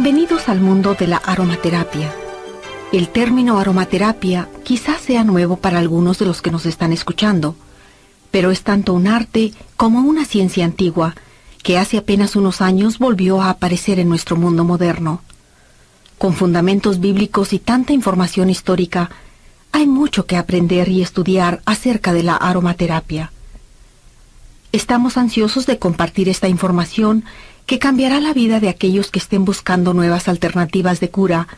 Bienvenidos al mundo de la aromaterapia. El término aromaterapia quizás sea nuevo para algunos de los que nos están escuchando, pero es tanto un arte como una ciencia antigua que hace apenas unos años volvió a aparecer en nuestro mundo moderno. Con fundamentos bíblicos y tanta información histórica, hay mucho que aprender y estudiar acerca de la aromaterapia. Estamos ansiosos de compartir esta información que cambiará la vida de aquellos que estén buscando nuevas alternativas de cura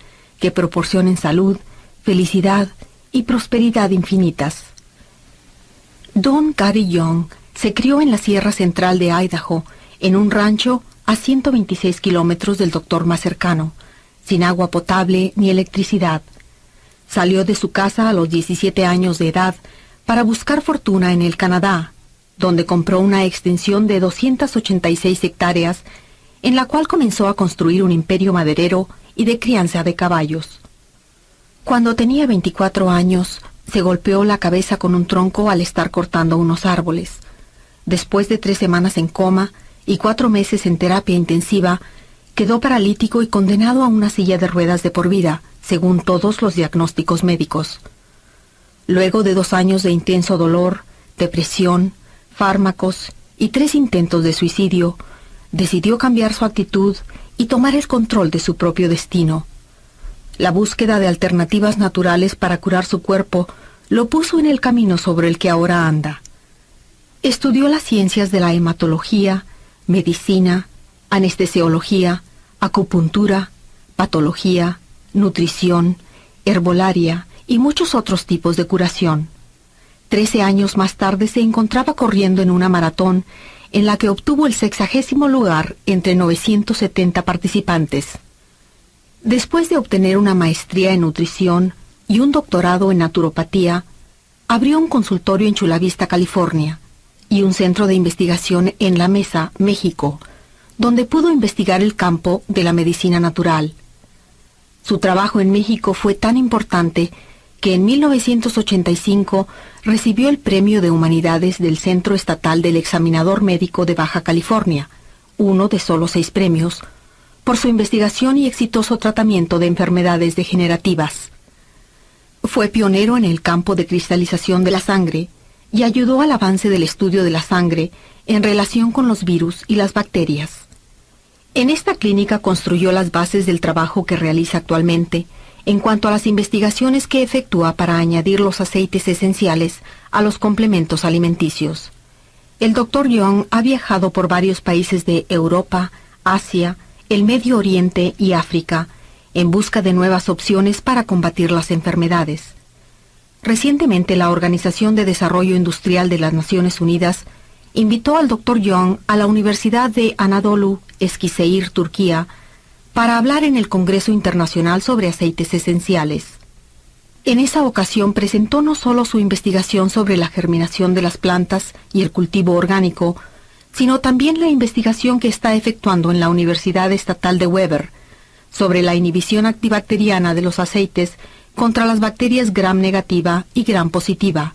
que proporcionen salud, felicidad y prosperidad infinitas. Don Gary Young se crió en la Sierra Central de Idaho, en un rancho a 126 kilómetros del doctor más cercano, sin agua potable ni electricidad. Salió de su casa a los 17 años de edad para buscar fortuna en el Canadá, donde compró una extensión de 286 hectáreas, en la cual comenzó a construir un imperio maderero y de crianza de caballos. Cuando tenía 24 años, se golpeó la cabeza con un tronco al estar cortando unos árboles. Después de 3 semanas en coma y 4 meses en terapia intensiva, quedó paralítico y condenado a una silla de ruedas de por vida, según todos los diagnósticos médicos. Luego de 2 años de intenso dolor, depresión, fármacos y 3 intentos de suicidio, decidió cambiar su actitud y tomar el control de su propio destino. La búsqueda de alternativas naturales para curar su cuerpo lo puso en el camino sobre el que ahora anda. Estudió las ciencias de la hematología, medicina, anestesiología, acupuntura, patología, nutrición, herbolaria y muchos otros tipos de curación. 13 años más tarde se encontraba corriendo en una maratón en la que obtuvo el 60º lugar entre 970 participantes. Después de obtener una maestría en nutrición y un doctorado en naturopatía, abrió un consultorio en Chula Vista, California, y un centro de investigación en La Mesa, México, donde pudo investigar el campo de la medicina natural. Su trabajo en México fue tan importante que en 1985 recibió el Premio de Humanidades del Centro Estatal del Examinador Médico de Baja California, uno de solo 6 premios, por su investigación y exitoso tratamiento de enfermedades degenerativas. Fue pionero en el campo de cristalización de la sangre y ayudó al avance del estudio de la sangre en relación con los virus y las bacterias. En esta clínica construyó las bases del trabajo que realiza actualmente en cuanto a las investigaciones que efectúa para añadir los aceites esenciales a los complementos alimenticios. El Dr. Young ha viajado por varios países de Europa, Asia, el Medio Oriente y África, en busca de nuevas opciones para combatir las enfermedades. Recientemente, la Organización de Desarrollo Industrial de las Naciones Unidas invitó al Dr. Young a la Universidad de Anadolu, Eskişehir, Turquía, para hablar en el Congreso Internacional sobre Aceites Esenciales. En esa ocasión presentó no solo su investigación sobre la germinación de las plantas y el cultivo orgánico, sino también la investigación que está efectuando en la Universidad Estatal de Weber sobre la inhibición antibacteriana de los aceites contra las bacterias Gram negativa y Gram positiva,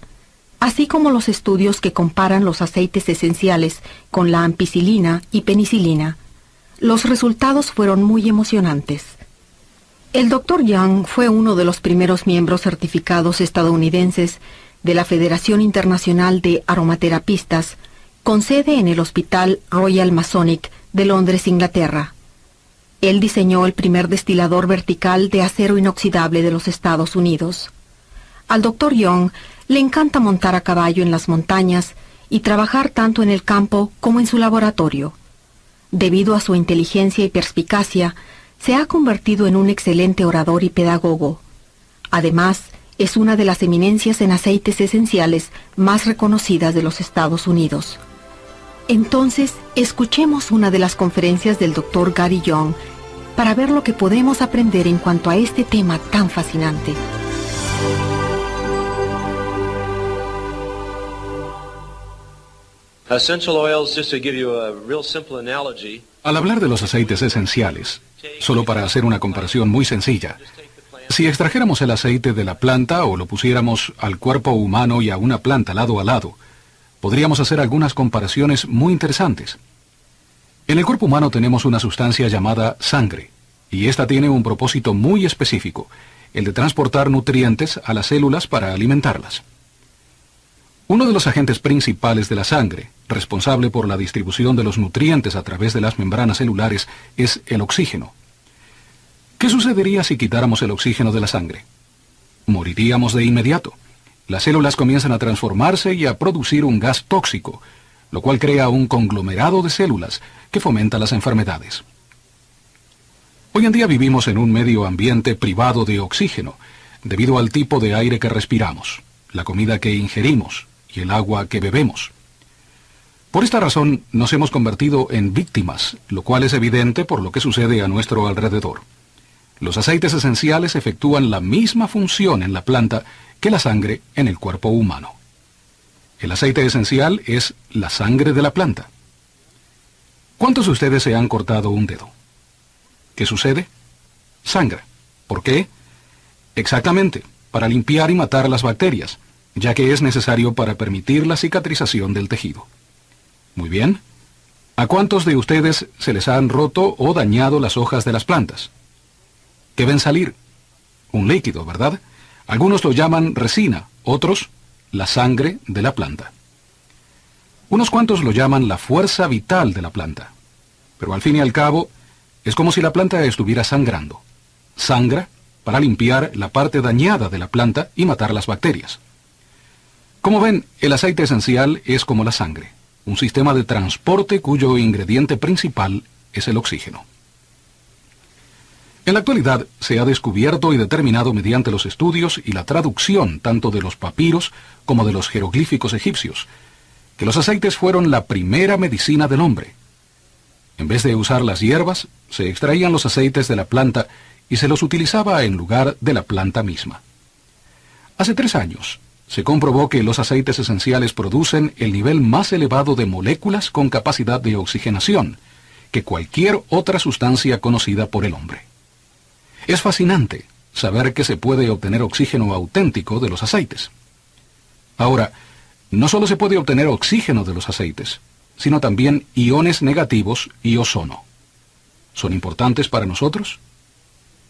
así como los estudios que comparan los aceites esenciales con la ampicilina y penicilina. Los resultados fueron muy emocionantes. El Dr. Young fue uno de los primeros miembros certificados estadounidenses de la Federación Internacional de Aromaterapistas, con sede en el Hospital Royal Masonic de Londres, Inglaterra. Él diseñó el primer destilador vertical de acero inoxidable de los Estados Unidos. Al Dr. Young le encanta montar a caballo en las montañas y trabajar tanto en el campo como en su laboratorio. Debido a su inteligencia y perspicacia, se ha convertido en un excelente orador y pedagogo. Además, es una de las eminencias en aceites esenciales más reconocidas de los Estados Unidos. Entonces, escuchemos una de las conferencias del Dr. Gary Young para ver lo que podemos aprender en cuanto a este tema tan fascinante. Al hablar de los aceites esenciales, solo para hacer una comparación muy sencilla, si extrajéramos el aceite de la planta o lo pusiéramos al cuerpo humano y a una planta lado a lado, podríamos hacer algunas comparaciones muy interesantes. En el cuerpo humano tenemos una sustancia llamada sangre, y esta tiene un propósito muy específico, el de transportar nutrientes a las células para alimentarlas. Uno de los agentes principales de la sangre, responsable por la distribución de los nutrientes a través de las membranas celulares, es el oxígeno. ¿Qué sucedería si quitáramos el oxígeno de la sangre? Moriríamos de inmediato. Las células comienzan a transformarse y a producir un gas tóxico, lo cual crea un conglomerado de células que fomenta las enfermedades. Hoy en día vivimos en un medio ambiente privado de oxígeno, debido al tipo de aire que respiramos, la comida que ingerimos y el agua que bebemos. Por esta razón nos hemos convertido en víctimas, lo cual es evidente por lo que sucede a nuestro alrededor. Los aceites esenciales efectúan la misma función en la planta que la sangre en el cuerpo humano. El aceite esencial es la sangre de la planta. ¿Cuántos de ustedes se han cortado un dedo? ¿Qué sucede? Sangra. ¿Por qué? Exactamente, para limpiar y matar las bacterias, ya que es necesario para permitir la cicatrización del tejido. Muy bien. ¿A cuántos de ustedes se les han roto o dañado las hojas de las plantas? ¿Qué ven salir? Un líquido, ¿verdad? Algunos lo llaman resina, otros la sangre de la planta. Unos cuantos lo llaman la fuerza vital de la planta. Pero al fin y al cabo, es como si la planta estuviera sangrando. Sangra para limpiar la parte dañada de la planta y matar las bacterias. Como ven, el aceite esencial es como la sangre, un sistema de transporte cuyo ingrediente principal es el oxígeno. En la actualidad se ha descubierto y determinado mediante los estudios y la traducción tanto de los papiros como de los jeroglíficos egipcios, que los aceites fueron la primera medicina del hombre. En vez de usar las hierbas, se extraían los aceites de la planta y se los utilizaba en lugar de la planta misma. Hace 3 años, se comprobó que los aceites esenciales producen el nivel más elevado de moléculas con capacidad de oxigenación que cualquier otra sustancia conocida por el hombre. Es fascinante saber que se puede obtener oxígeno auténtico de los aceites. Ahora, no solo se puede obtener oxígeno de los aceites, sino también iones negativos y ozono. ¿Son importantes para nosotros?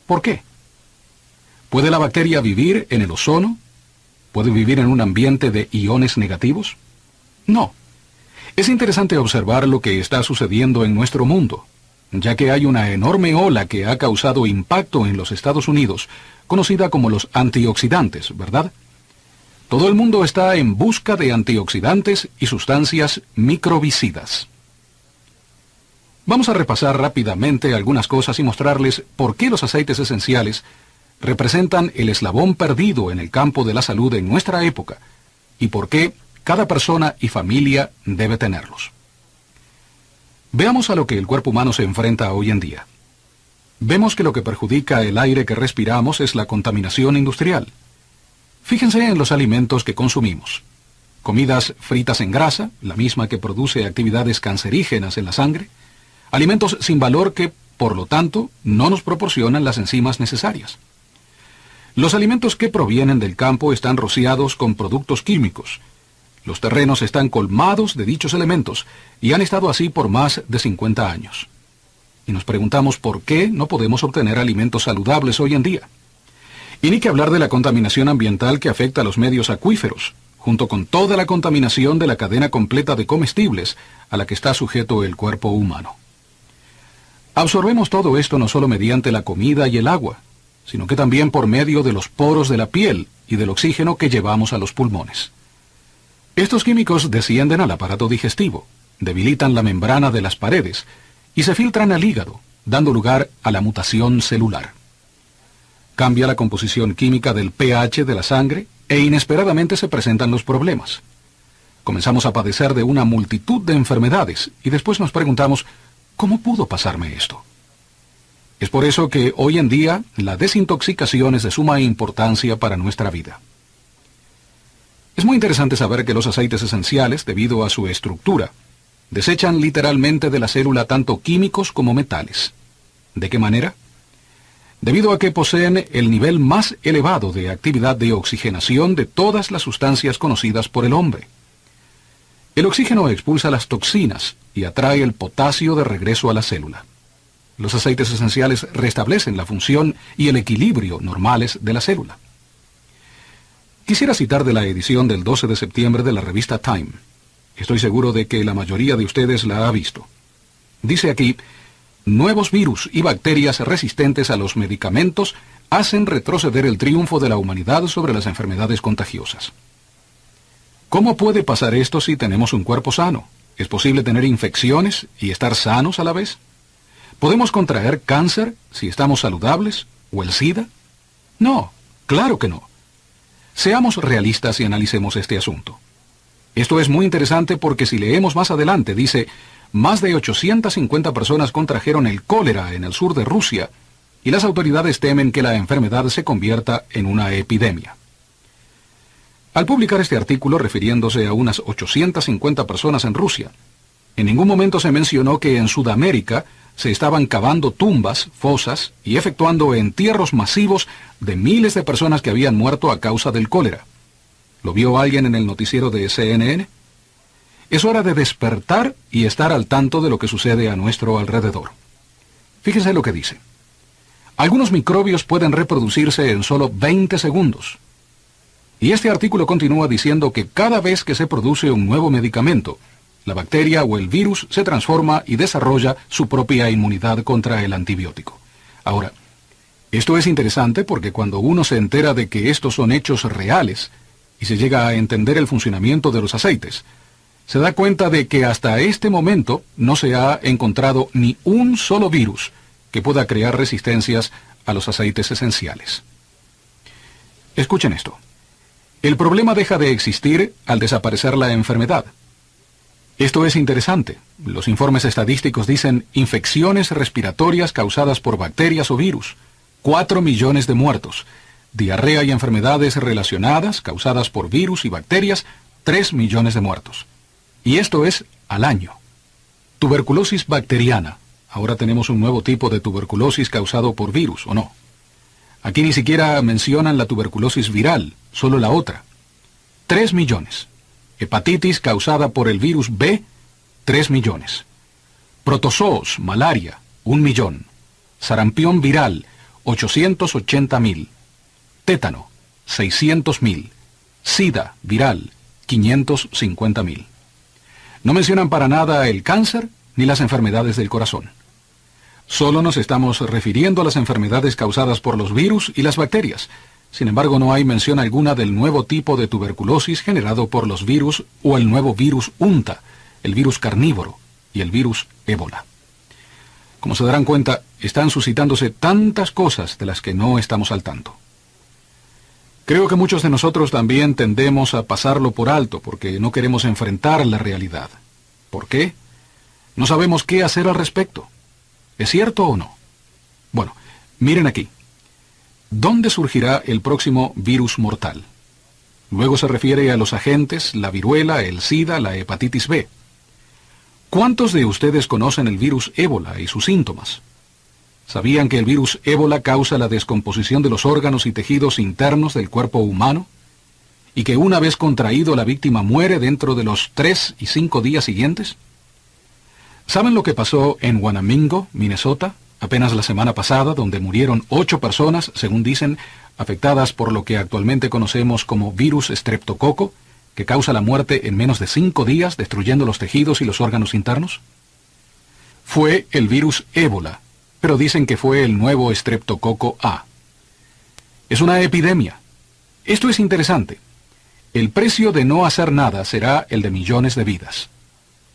¿Por qué? ¿Puede la bacteria vivir en el ozono? ¿Puede vivir en un ambiente de iones negativos? No. Es interesante observar lo que está sucediendo en nuestro mundo, ya que hay una enorme ola que ha causado impacto en los Estados Unidos, conocida como los antioxidantes, ¿verdad? Todo el mundo está en busca de antioxidantes y sustancias microbicidas. Vamos a repasar rápidamente algunas cosas y mostrarles por qué los aceites esenciales representan el eslabón perdido en el campo de la salud en nuestra época y por qué cada persona y familia debe tenerlos. Veamos a lo que el cuerpo humano se enfrenta hoy en día. Vemos que lo que perjudica el aire que respiramos es la contaminación industrial. Fíjense en los alimentos que consumimos. Comidas fritas en grasa, la misma que produce actividades cancerígenas en la sangre. Alimentos sin valor que, por lo tanto, no nos proporcionan las enzimas necesarias. Los alimentos que provienen del campo están rociados con productos químicos. Los terrenos están colmados de dichos elementos y han estado así por más de 50 años. Y nos preguntamos por qué no podemos obtener alimentos saludables hoy en día. Y ni que hablar de la contaminación ambiental que afecta a los medios acuíferos, junto con toda la contaminación de la cadena completa de comestibles a la que está sujeto el cuerpo humano. Absorbemos todo esto no solo mediante la comida y el agua, sino que también por medio de los poros de la piel y del oxígeno que llevamos a los pulmones. Estos químicos descienden al aparato digestivo, debilitan la membrana de las paredes y se filtran al hígado, dando lugar a la mutación celular. Cambia la composición química del pH de la sangre e inesperadamente se presentan los problemas. Comenzamos a padecer de una multitud de enfermedades y después nos preguntamos, ¿cómo pudo pasarme esto? Es por eso que hoy en día la desintoxicación es de suma importancia para nuestra vida. Es muy interesante saber que los aceites esenciales, debido a su estructura, desechan literalmente de la célula tanto químicos como metales. ¿De qué manera? Debido a que poseen el nivel más elevado de actividad de oxigenación de todas las sustancias conocidas por el hombre. El oxígeno expulsa las toxinas y atrae el potasio de regreso a la célula. Los aceites esenciales restablecen la función y el equilibrio normales de la célula. Quisiera citar de la edición del 12 de septiembre de la revista Time. Estoy seguro de que la mayoría de ustedes la ha visto. Dice aquí: nuevos virus y bacterias resistentes a los medicamentos hacen retroceder el triunfo de la humanidad sobre las enfermedades contagiosas. ¿Cómo puede pasar esto si tenemos un cuerpo sano? ¿Es posible tener infecciones y estar sanos a la vez? ¿Podemos contraer cáncer si estamos saludables? ¿O el SIDA? No, claro que no. Seamos realistas y analicemos este asunto. Esto es muy interesante porque si leemos más adelante, dice: más de 850 personas contrajeron el cólera en el sur de Rusia, y las autoridades temen que la enfermedad se convierta en una epidemia. Al publicar este artículo refiriéndose a unas 850 personas en Rusia, en ningún momento se mencionó que en Sudamérica se estaban cavando tumbas, fosas y efectuando entierros masivos de miles de personas que habían muerto a causa del cólera. ¿Lo vio alguien en el noticiero de CNN? Es hora de despertar y estar al tanto de lo que sucede a nuestro alrededor. Fíjese lo que dice. Algunos microbios pueden reproducirse en solo 20 segundos. Y este artículo continúa diciendo que cada vez que se produce un nuevo medicamento, la bacteria o el virus se transforma y desarrolla su propia inmunidad contra el antibiótico. Ahora, esto es interesante porque cuando uno se entera de que estos son hechos reales y se llega a entender el funcionamiento de los aceites, se da cuenta de que hasta este momento no se ha encontrado ni un solo virus que pueda crear resistencias a los aceites esenciales. Escuchen esto. El problema deja de existir al desaparecer la enfermedad. Esto es interesante. Los informes estadísticos dicen infecciones respiratorias causadas por bacterias o virus, 4 millones de muertos, diarrea y enfermedades relacionadas causadas por virus y bacterias, 3 millones de muertos. Y esto es al año. Tuberculosis bacteriana. Ahora tenemos un nuevo tipo de tuberculosis causado por virus, ¿o no? Aquí ni siquiera mencionan la tuberculosis viral, solo la otra. 3 millones. Hepatitis causada por el virus B, 3 millones. Protozoos, malaria, 1 millón. Sarampión viral, 880.000. Tétano, 600.000. SIDA viral, 550.000. No mencionan para nada el cáncer ni las enfermedades del corazón. Solo nos estamos refiriendo a las enfermedades causadas por los virus y las bacterias. Sin embargo, no hay mención alguna del nuevo tipo de tuberculosis generado por los virus o el nuevo virus UNTA, el virus carnívoro y el virus ébola. Como se darán cuenta, están suscitándose tantas cosas de las que no estamos al tanto. Creo que muchos de nosotros también tendemos a pasarlo por alto porque no queremos enfrentar la realidad. ¿Por qué? No sabemos qué hacer al respecto. ¿Es cierto o no? Bueno, miren aquí. ¿Dónde surgirá el próximo virus mortal? Luego se refiere a los agentes, la viruela, el SIDA, la hepatitis B. ¿Cuántos de ustedes conocen el virus ébola y sus síntomas? ¿Sabían que el virus ébola causa la descomposición de los órganos y tejidos internos del cuerpo humano? ¿Y que una vez contraído la víctima muere dentro de los 3 y 5 días siguientes? ¿Saben lo que pasó en Wanamingo, Minnesota, apenas la semana pasada, donde murieron 8 personas, según dicen, afectadas por lo que actualmente conocemos como virus estreptococo, que causa la muerte en menos de 5 días, destruyendo los tejidos y los órganos internos? Fue el virus ébola, pero dicen que fue el nuevo estreptococo A. Es una epidemia. Esto es interesante. El precio de no hacer nada será el de millones de vidas.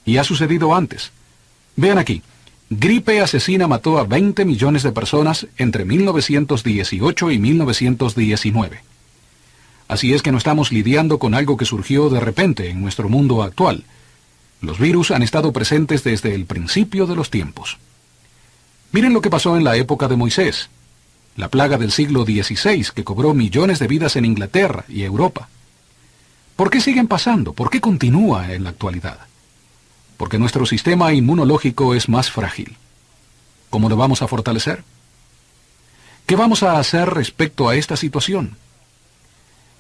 Y ha sucedido antes. Vean aquí. Gripe asesina mató a 20 millones de personas entre 1918 y 1919. Así es que no estamos lidiando con algo que surgió de repente en nuestro mundo actual. Los virus han estado presentes desde el principio de los tiempos. Miren lo que pasó en la época de Moisés, la plaga del siglo XVI que cobró millones de vidas en Inglaterra y Europa. ¿Por qué siguen pasando? ¿Por qué continúa en la actualidad? Porque nuestro sistema inmunológico es más frágil. ¿Cómo lo vamos a fortalecer? ¿Qué vamos a hacer respecto a esta situación?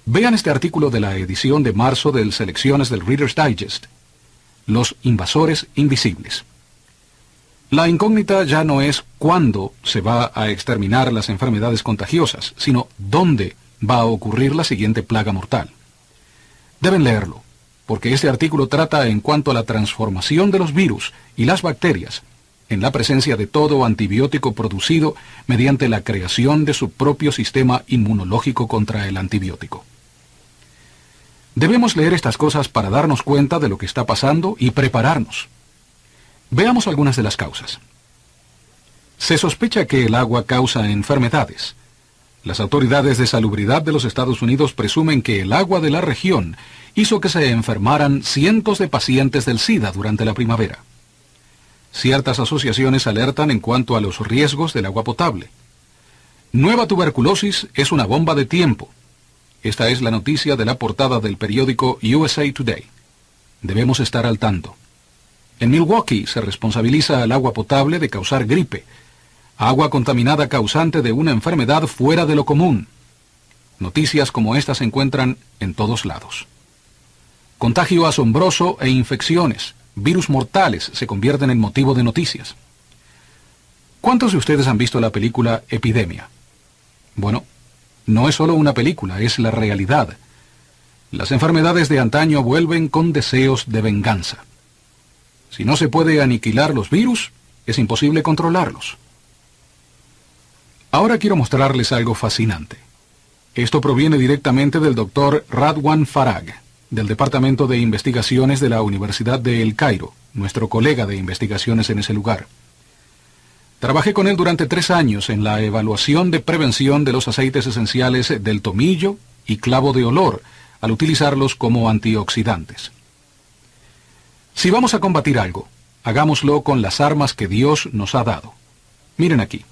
Vean este artículo de la edición de marzo de Selecciones del Reader's Digest. Los invasores invisibles. La incógnita ya no es cuándo se va a exterminar las enfermedades contagiosas, sino dónde va a ocurrir la siguiente plaga mortal. Deben leerlo, porque este artículo trata en cuanto a la transformación de los virus y las bacterias en la presencia de todo antibiótico producido mediante la creación de su propio sistema inmunológico contra el antibiótico. Debemos leer estas cosas para darnos cuenta de lo que está pasando y prepararnos. Veamos algunas de las causas. Se sospecha que el agua causa enfermedades. Las autoridades de salubridad de los Estados Unidos presumen que el agua de la región hizo que se enfermaran cientos de pacientes del SIDA durante la primavera. Ciertas asociaciones alertan en cuanto a los riesgos del agua potable. Nueva tuberculosis es una bomba de tiempo. Esta es la noticia de la portada del periódico USA Today. Debemos estar al tanto. En Milwaukee se responsabiliza al agua potable de causar gripe, agua contaminada causante de una enfermedad fuera de lo común. Noticias como esta se encuentran en todos lados. Contagio asombroso e infecciones, virus mortales se convierten en motivo de noticias. ¿Cuántos de ustedes han visto la película Epidemia? Bueno, no es solo una película, es la realidad. Las enfermedades de antaño vuelven con deseos de venganza. Si no se puede aniquilar los virus, es imposible controlarlos. Ahora quiero mostrarles algo fascinante. Esto proviene directamente del Dr. Radwan Farag, del Departamento de Investigaciones de la Universidad de El Cairo, nuestro colega de investigaciones en ese lugar. Trabajé con él durante 3 años en la evaluación de prevención de los aceites esenciales del tomillo y clavo de olor, al utilizarlos como antioxidantes. Si vamos a combatir algo, hagámoslo con las armas que Dios nos ha dado. Miren aquí.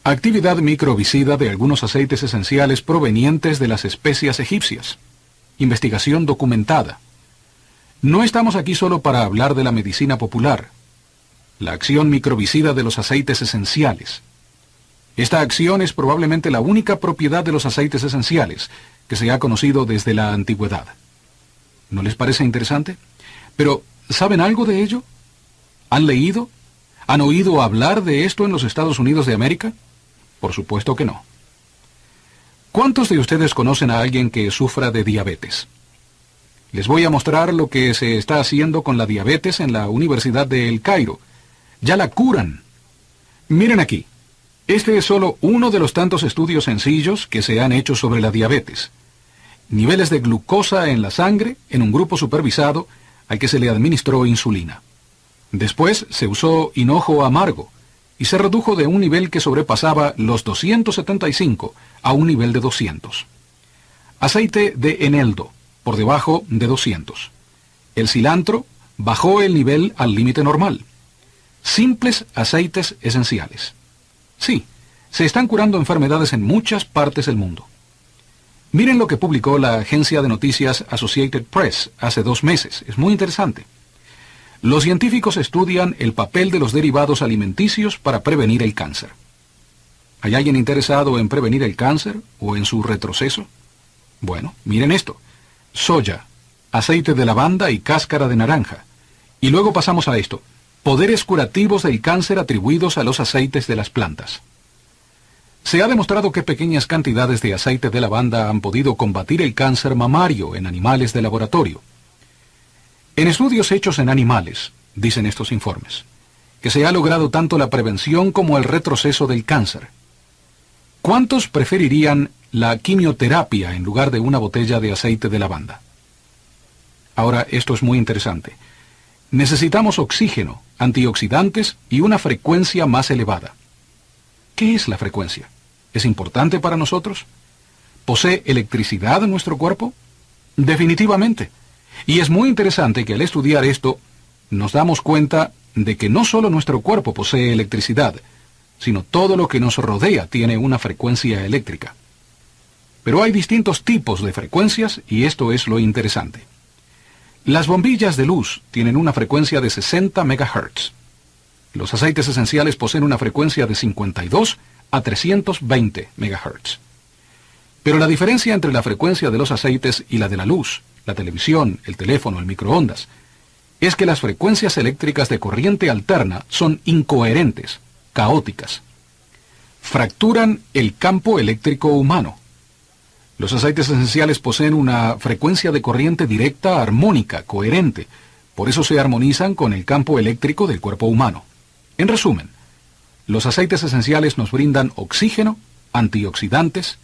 Actividad microbicida de algunos aceites esenciales provenientes de las especias egipcias. Investigación documentada. No estamos aquí solo para hablar de la medicina popular. La acción microbicida de los aceites esenciales. Esta acción es probablemente la única propiedad de los aceites esenciales que se ha conocido desde la antigüedad. ¿No les parece interesante? Pero, ¿saben algo de ello? ¿Han leído? ¿Han oído hablar de esto en los Estados Unidos de América? Por supuesto que no. ¿Cuántos de ustedes conocen a alguien que sufra de diabetes? Les voy a mostrar lo que se está haciendo con la diabetes en la Universidad de El Cairo. Ya la curan. Miren aquí. Este es solo uno de los tantos estudios sencillos que se han hecho sobre la diabetes. Niveles de glucosa en la sangre en un grupo supervisado al que se le administró insulina. Después se usó hinojo amargo y se redujo de un nivel que sobrepasaba los 275 a un nivel de 200. Aceite de eneldo, por debajo de 200. El cilantro bajó el nivel al límite normal. Simples aceites esenciales. Sí, se están curando enfermedades en muchas partes del mundo. Miren lo que publicó la agencia de noticias Associated Press hace 2 meses. Es muy interesante. Los científicos estudian el papel de los derivados alimenticios para prevenir el cáncer. ¿Hay alguien interesado en prevenir el cáncer o en su retroceso? Bueno, miren esto. Soya, aceite de lavanda y cáscara de naranja. Y luego pasamos a esto. Poderes curativos del cáncer atribuidos a los aceites de las plantas. Se ha demostrado que pequeñas cantidades de aceite de lavanda han podido combatir el cáncer mamario en animales de laboratorio. En estudios hechos en animales, dicen estos informes, que se ha logrado tanto la prevención como el retroceso del cáncer. ¿Cuántos preferirían la quimioterapia en lugar de una botella de aceite de lavanda? Ahora, esto es muy interesante. Necesitamos oxígeno, antioxidantes y una frecuencia más elevada. ¿Qué es la frecuencia? ¿Es importante para nosotros? ¿Posee electricidad en nuestro cuerpo? Definitivamente. Y es muy interesante que al estudiar esto, nos damos cuenta de que no solo nuestro cuerpo posee electricidad, sino todo lo que nos rodea tiene una frecuencia eléctrica. Pero hay distintos tipos de frecuencias y esto es lo interesante. Las bombillas de luz tienen una frecuencia de 60 MHz. Los aceites esenciales poseen una frecuencia de 52 a 320 MHz. Pero la diferencia entre la frecuencia de los aceites y la de la luz, la televisión, el teléfono, el microondas, es que las frecuencias eléctricas de corriente alterna son incoherentes, caóticas. Fracturan el campo eléctrico humano. Los aceites esenciales poseen una frecuencia de corriente directa, armónica, coherente. Por eso se armonizan con el campo eléctrico del cuerpo humano. En resumen, los aceites esenciales nos brindan oxígeno, antioxidantes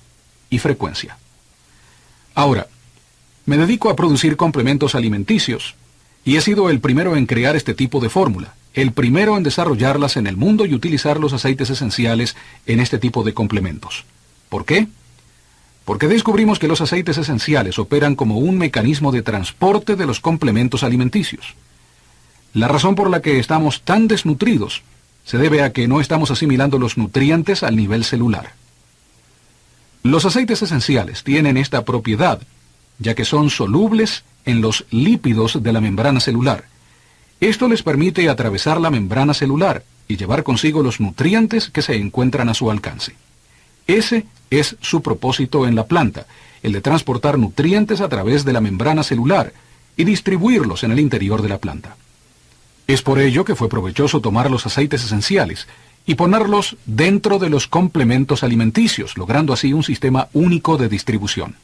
y frecuencia. Ahora, me dedico a producir complementos alimenticios y he sido el primero en crear este tipo de fórmula, el primero en desarrollarlas en el mundo y utilizar los aceites esenciales en este tipo de complementos. ¿Por qué? Porque descubrimos que los aceites esenciales operan como un mecanismo de transporte de los complementos alimenticios. La razón por la que estamos tan desnutridos se debe a que no estamos asimilando los nutrientes al nivel celular. Los aceites esenciales tienen esta propiedad, ya que son solubles en los lípidos de la membrana celular. Esto les permite atravesar la membrana celular y llevar consigo los nutrientes que se encuentran a su alcance. Ese es su propósito en la planta, el de transportar nutrientes a través de la membrana celular y distribuirlos en el interior de la planta. Es por ello que fue provechoso tomar los aceites esenciales y ponerlos dentro de los complementos alimenticios, logrando así un sistema único de distribución.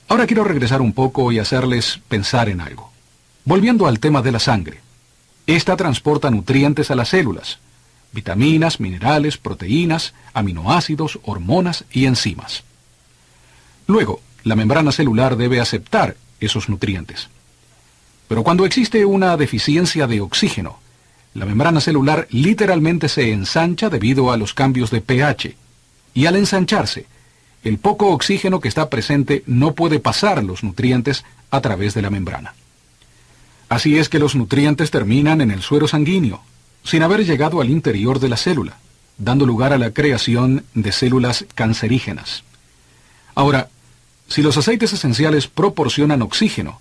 Ahora quiero regresar un poco y hacerles pensar en algo. Volviendo al tema de la sangre. Esta transporta nutrientes a las células, vitaminas, minerales, proteínas, aminoácidos, hormonas y enzimas. Luego, la membrana celular debe aceptar esos nutrientes. Pero cuando existe una deficiencia de oxígeno, la membrana celular literalmente se ensancha debido a los cambios de pH, y al ensancharse, el poco oxígeno que está presente no puede pasar los nutrientes a través de la membrana. Así es que los nutrientes terminan en el suero sanguíneo, sin haber llegado al interior de la célula, dando lugar a la creación de células cancerígenas. Ahora, si los aceites esenciales proporcionan oxígeno,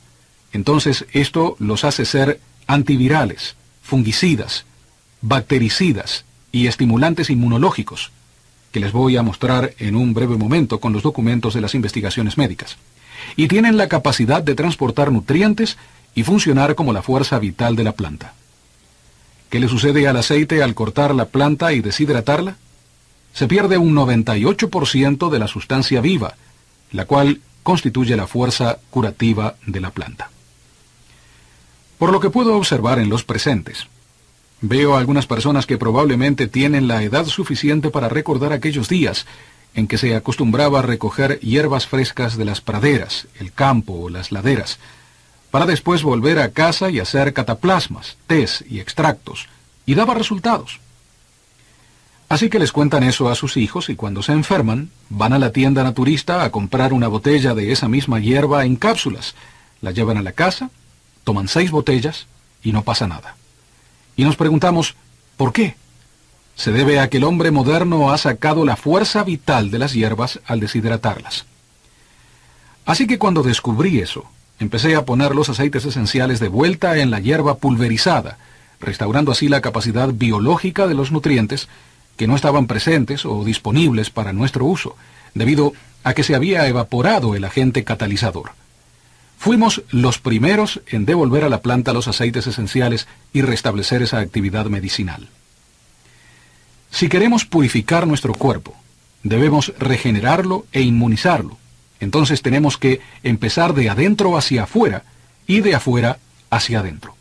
entonces esto los hace ser antivirales, fungicidas, bactericidas y estimulantes inmunológicos, que les voy a mostrar en un breve momento con los documentos de las investigaciones médicas. Y tienen la capacidad de transportar nutrientes y funcionar como la fuerza vital de la planta. ¿Qué le sucede al aceite al cortar la planta y deshidratarla? Se pierde un 98% de la sustancia viva, la cual constituye la fuerza curativa de la planta. Por lo que puedo observar en los presentes, veo a algunas personas que probablemente tienen la edad suficiente para recordar aquellos días en que se acostumbraba a recoger hierbas frescas de las praderas, el campo o las laderas, para después volver a casa y hacer cataplasmas, tés y extractos, y daba resultados. Así que les cuentan eso a sus hijos y cuando se enferman, van a la tienda naturista a comprar una botella de esa misma hierba en cápsulas, la llevan a la casa, toman 6 botellas y no pasa nada. Y nos preguntamos, ¿por qué? Se debe a que el hombre moderno ha sacado la fuerza vital de las hierbas al deshidratarlas. Así que cuando descubrí eso, empecé a poner los aceites esenciales de vuelta en la hierba pulverizada, restaurando así la capacidad biológica de los nutrientes que no estaban presentes o disponibles para nuestro uso, debido a que se había evaporado el agente catalizador. Fuimos los primeros en devolver a la planta los aceites esenciales y restablecer esa actividad medicinal. Si queremos purificar nuestro cuerpo, debemos regenerarlo e inmunizarlo. Entonces tenemos que empezar de adentro hacia afuera y de afuera hacia adentro.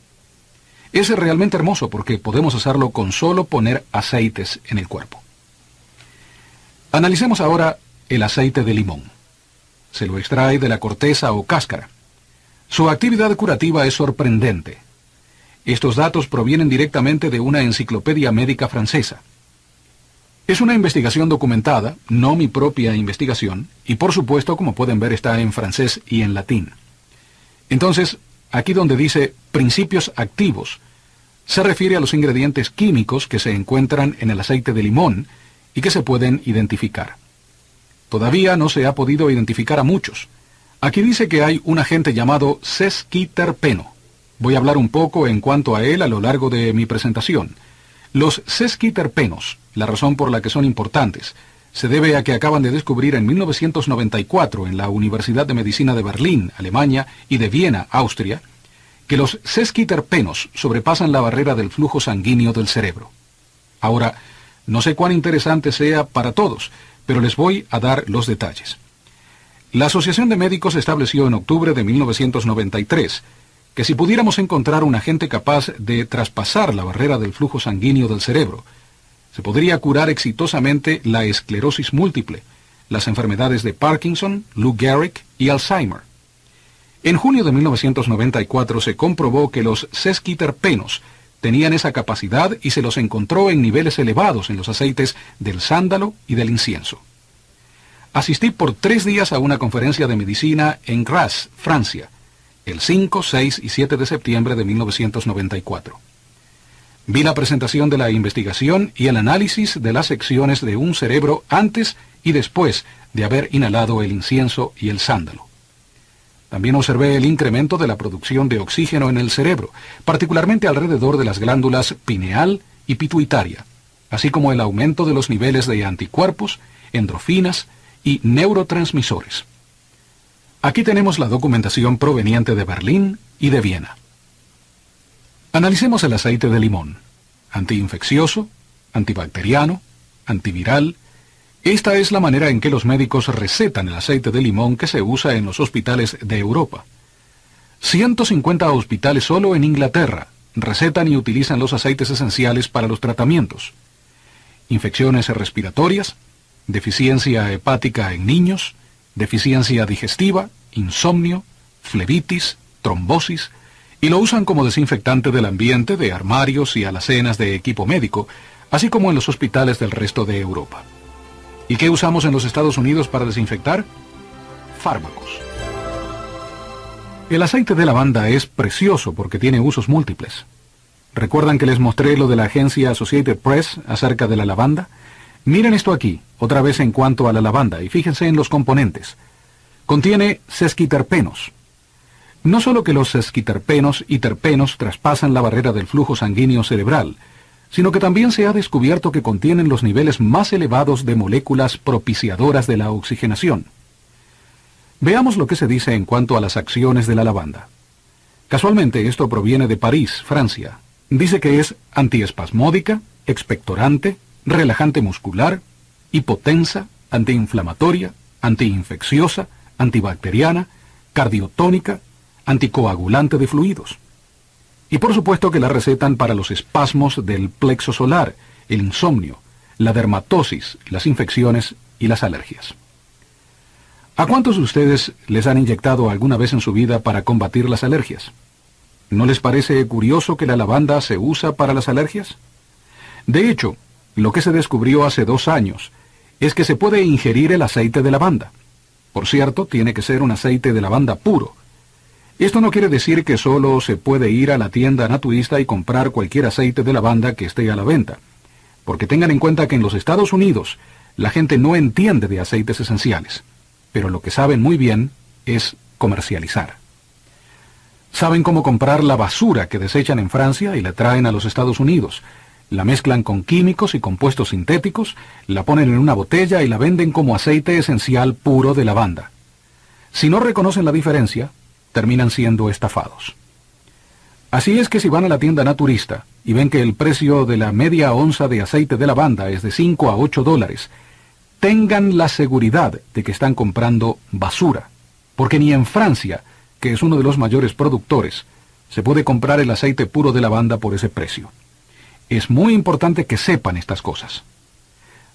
Es realmente hermoso porque podemos hacerlo con solo poner aceites en el cuerpo. Analicemos ahora el aceite de limón. Se lo extrae de la corteza o cáscara. Su actividad curativa es sorprendente. Estos datos provienen directamente de una enciclopedia médica francesa. Es una investigación documentada, no mi propia investigación, y por supuesto, como pueden ver, está en francés y en latín. Entonces, aquí donde dice principios activos, se refiere a los ingredientes químicos que se encuentran en el aceite de limón y que se pueden identificar. Todavía no se ha podido identificar a muchos. Aquí dice que hay un agente llamado sesquiterpeno. Voy a hablar un poco en cuanto a él a lo largo de mi presentación. Los sesquiterpenos, la razón por la que son importantes, se debe a que acaban de descubrir en 1994 en la Universidad de Medicina de Berlín, Alemania, y de Viena, Austria, que los sesquiterpenos sobrepasan la barrera del flujo sanguíneo del cerebro. Ahora, no sé cuán interesante sea para todos, pero les voy a dar los detalles. La Asociación de Médicos estableció en octubre de 1993 que si pudiéramos encontrar un agente capaz de traspasar la barrera del flujo sanguíneo del cerebro, se podría curar exitosamente la esclerosis múltiple, las enfermedades de Parkinson, Lou Gehrig y Alzheimer. En junio de 1994 se comprobó que los sesquiterpenos tenían esa capacidad y se los encontró en niveles elevados en los aceites del sándalo y del incienso. Asistí por 3 días a una conferencia de medicina en Grasse, Francia, el 5, 6 y 7 de septiembre de 1994. Vi la presentación de la investigación y el análisis de las secciones de un cerebro antes y después de haber inhalado el incienso y el sándalo. También observé el incremento de la producción de oxígeno en el cerebro, particularmente alrededor de las glándulas pineal y pituitaria, así como el aumento de los niveles de anticuerpos, endorfinas y neurotransmisores. Aquí tenemos la documentación proveniente de Berlín y de Viena. Analicemos el aceite de limón. Antiinfeccioso, antibacteriano, antiviral. Esta es la manera en que los médicos recetan el aceite de limón que se usa en los hospitales de Europa. 150 hospitales solo en Inglaterra recetan y utilizan los aceites esenciales para los tratamientos. Infecciones respiratorias, deficiencia hepática en niños, deficiencia digestiva, insomnio, flebitis, trombosis, y lo usan como desinfectante del ambiente de armarios y alacenas de equipo médico, así como en los hospitales del resto de Europa. ¿Y qué usamos en los Estados Unidos para desinfectar? Fármacos. El aceite de lavanda es precioso porque tiene usos múltiples. ¿Recuerdan que les mostré lo de la agencia Associated Press acerca de la lavanda? Miren esto aquí, otra vez en cuanto a la lavanda, y fíjense en los componentes. Contiene sesquiterpenos. No solo que los sesquiterpenos y terpenos traspasan la barrera del flujo sanguíneo cerebral, sino que también se ha descubierto que contienen los niveles más elevados de moléculas propiciadoras de la oxigenación. Veamos lo que se dice en cuanto a las acciones de la lavanda. Casualmente esto proviene de París, Francia. Dice que es antiespasmódica, expectorante, relajante muscular, hipotensa, antiinflamatoria, antiinfecciosa, antibacteriana, cardiotónica, anticoagulante de fluidos. Y por supuesto que la recetan para los espasmos del plexo solar, el insomnio, la dermatosis, las infecciones y las alergias. ¿A cuántos de ustedes les han inyectado alguna vez en su vida para combatir las alergias? ¿No les parece curioso que la lavanda se usa para las alergias? De hecho, lo que se descubrió hace 2 años es que se puede ingerir el aceite de lavanda. Por cierto, tiene que ser un aceite de lavanda puro. Esto no quiere decir que solo se puede ir a la tienda naturista y comprar cualquier aceite de lavanda que esté a la venta, porque tengan en cuenta que en los Estados Unidos la gente no entiende de aceites esenciales, pero lo que saben muy bien es comercializar. Saben cómo comprar la basura que desechan en Francia y la traen a los Estados Unidos. La mezclan con químicos y compuestos sintéticos, la ponen en una botella y la venden como aceite esencial puro de lavanda. Si no reconocen la diferencia, terminan siendo estafados. Así es que si van a la tienda naturista y ven que el precio de la media onza de aceite de lavanda es de 5 a 8 dólares, tengan la seguridad de que están comprando basura, porque ni en Francia, que es uno de los mayores productores, se puede comprar el aceite puro de lavanda por ese precio. Es muy importante que sepan estas cosas.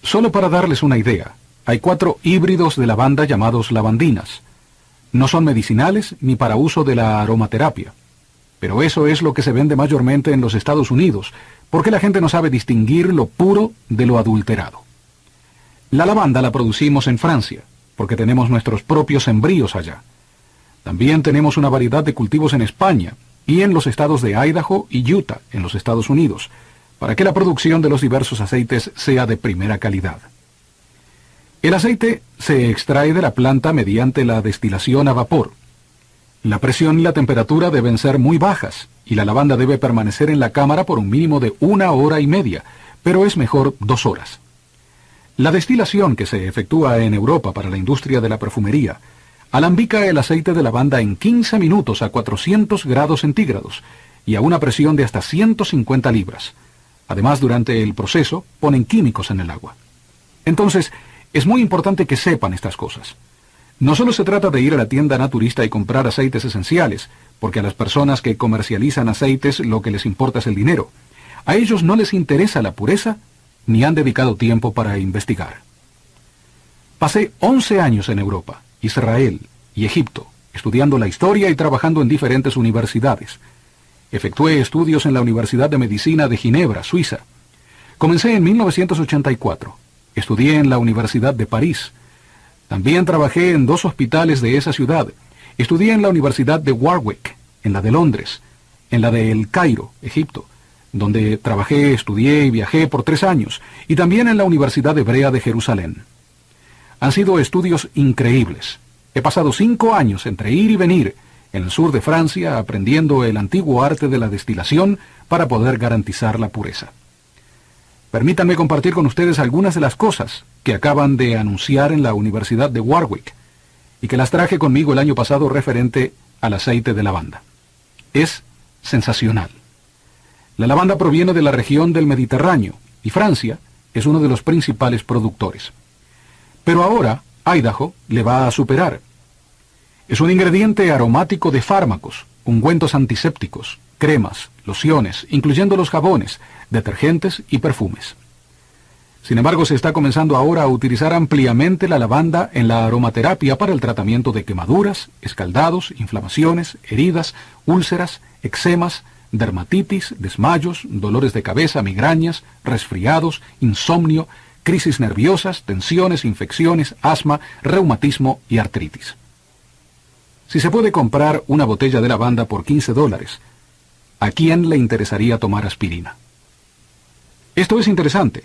Solo para darles una idea, hay 4 híbridos de lavanda llamados lavandinas. No son medicinales ni para uso de la aromaterapia. Pero eso es lo que se vende mayormente en los Estados Unidos, porque la gente no sabe distinguir lo puro de lo adulterado. La lavanda la producimos en Francia, porque tenemos nuestros propios sembríos allá. También tenemos una variedad de cultivos en España y en los estados de Idaho y Utah, en los Estados Unidos, para que la producción de los diversos aceites sea de primera calidad. El aceite se extrae de la planta mediante la destilación a vapor. La presión y la temperatura deben ser muy bajas, y la lavanda debe permanecer en la cámara por un mínimo de 1 hora y media, pero es mejor 2 horas. La destilación que se efectúa en Europa para la industria de la perfumería alambica el aceite de lavanda en 15 minutos a 400 grados centígrados y a una presión de hasta 150 libras. Además, durante el proceso, ponen químicos en el agua. Entonces, es muy importante que sepan estas cosas. No solo se trata de ir a la tienda naturista y comprar aceites esenciales, porque a las personas que comercializan aceites lo que les importa es el dinero. A ellos no les interesa la pureza, ni han dedicado tiempo para investigar. Pasé 11 años en Europa, Israel y Egipto, estudiando la historia y trabajando en diferentes universidades. Efectué estudios en la Universidad de Medicina de Ginebra, Suiza. Comencé en 1984. Estudié en la Universidad de París. También trabajé en 2 hospitales de esa ciudad. Estudié en la Universidad de Warwick, en la de Londres, en la de El Cairo, Egipto, donde trabajé, estudié y viajé por 3 años, y también en la Universidad Hebrea de Jerusalén. Han sido estudios increíbles. He pasado 5 años entre ir y venir en el sur de Francia aprendiendo el antiguo arte de la destilación para poder garantizar la pureza. Permítanme compartir con ustedes algunas de las cosas que acaban de anunciar en la Universidad de Warwick y que las traje conmigo el año pasado referente al aceite de lavanda. Es sensacional. La lavanda proviene de la región del Mediterráneo y Francia es uno de los principales productores. Pero ahora, Idaho le va a superar. Es un ingrediente aromático de fármacos, ungüentos antisépticos, cremas, lociones, incluyendo los jabones, detergentes y perfumes. Sin embargo, se está comenzando ahora a utilizar ampliamente la lavanda en la aromaterapia para el tratamiento de quemaduras, escaldados, inflamaciones, heridas, úlceras, eczemas, dermatitis, desmayos, dolores de cabeza, migrañas, resfriados, insomnio, crisis nerviosas, tensiones, infecciones, asma, reumatismo y artritis. Si se puede comprar una botella de lavanda por $15, ¿a quién le interesaría tomar aspirina? Esto es interesante,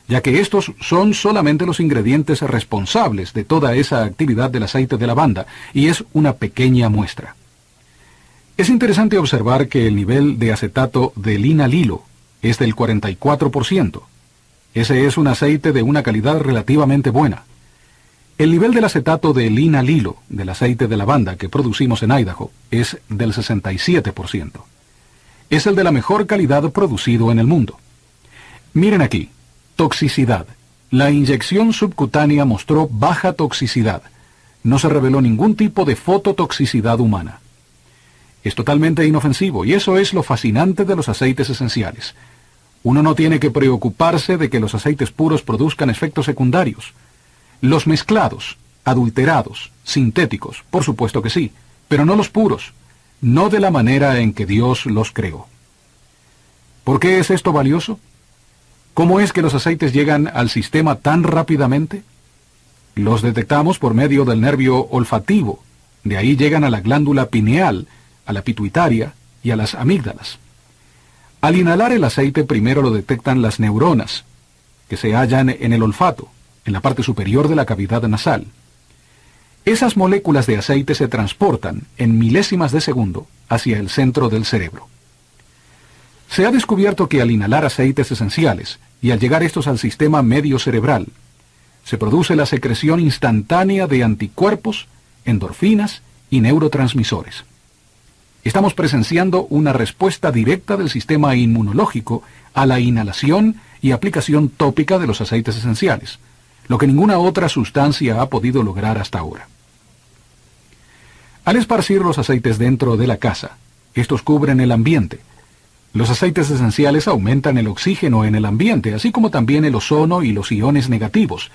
ya que estos son solamente los ingredientes responsables de toda esa actividad del aceite de lavanda, y es una pequeña muestra. Es interesante observar que el nivel de acetato de linalilo es del 44%. Ese es un aceite de una calidad relativamente buena. El nivel del acetato de linalilo del aceite de lavanda que producimos en Idaho es del 67%. Es el de la mejor calidad producido en el mundo. Miren aquí, toxicidad. La inyección subcutánea mostró baja toxicidad. No se reveló ningún tipo de fototoxicidad humana. Es totalmente inofensivo y eso es lo fascinante de los aceites esenciales. Uno no tiene que preocuparse de que los aceites puros produzcan efectos secundarios. Los mezclados, adulterados, sintéticos, por supuesto que sí, pero no los puros, no de la manera en que Dios los creó. ¿Por qué es esto valioso? ¿Cómo es que los aceites llegan al sistema tan rápidamente? Los detectamos por medio del nervio olfativo. De ahí llegan a la glándula pineal, a la pituitaria y a las amígdalas. Al inhalar el aceite primero lo detectan las neuronas, que se hallan en el olfato, en la parte superior de la cavidad nasal. Esas moléculas de aceite se transportan en milésimas de segundo hacia el centro del cerebro. Se ha descubierto que al inhalar aceites esenciales y al llegar estos al sistema medio cerebral, se produce la secreción instantánea de anticuerpos, endorfinas y neurotransmisores. Estamos presenciando una respuesta directa del sistema inmunológico a la inhalación y aplicación tópica de los aceites esenciales, lo que ninguna otra sustancia ha podido lograr hasta ahora. Al esparcir los aceites dentro de la casa, estos cubren el ambiente. Los aceites esenciales aumentan el oxígeno en el ambiente, así como también el ozono y los iones negativos,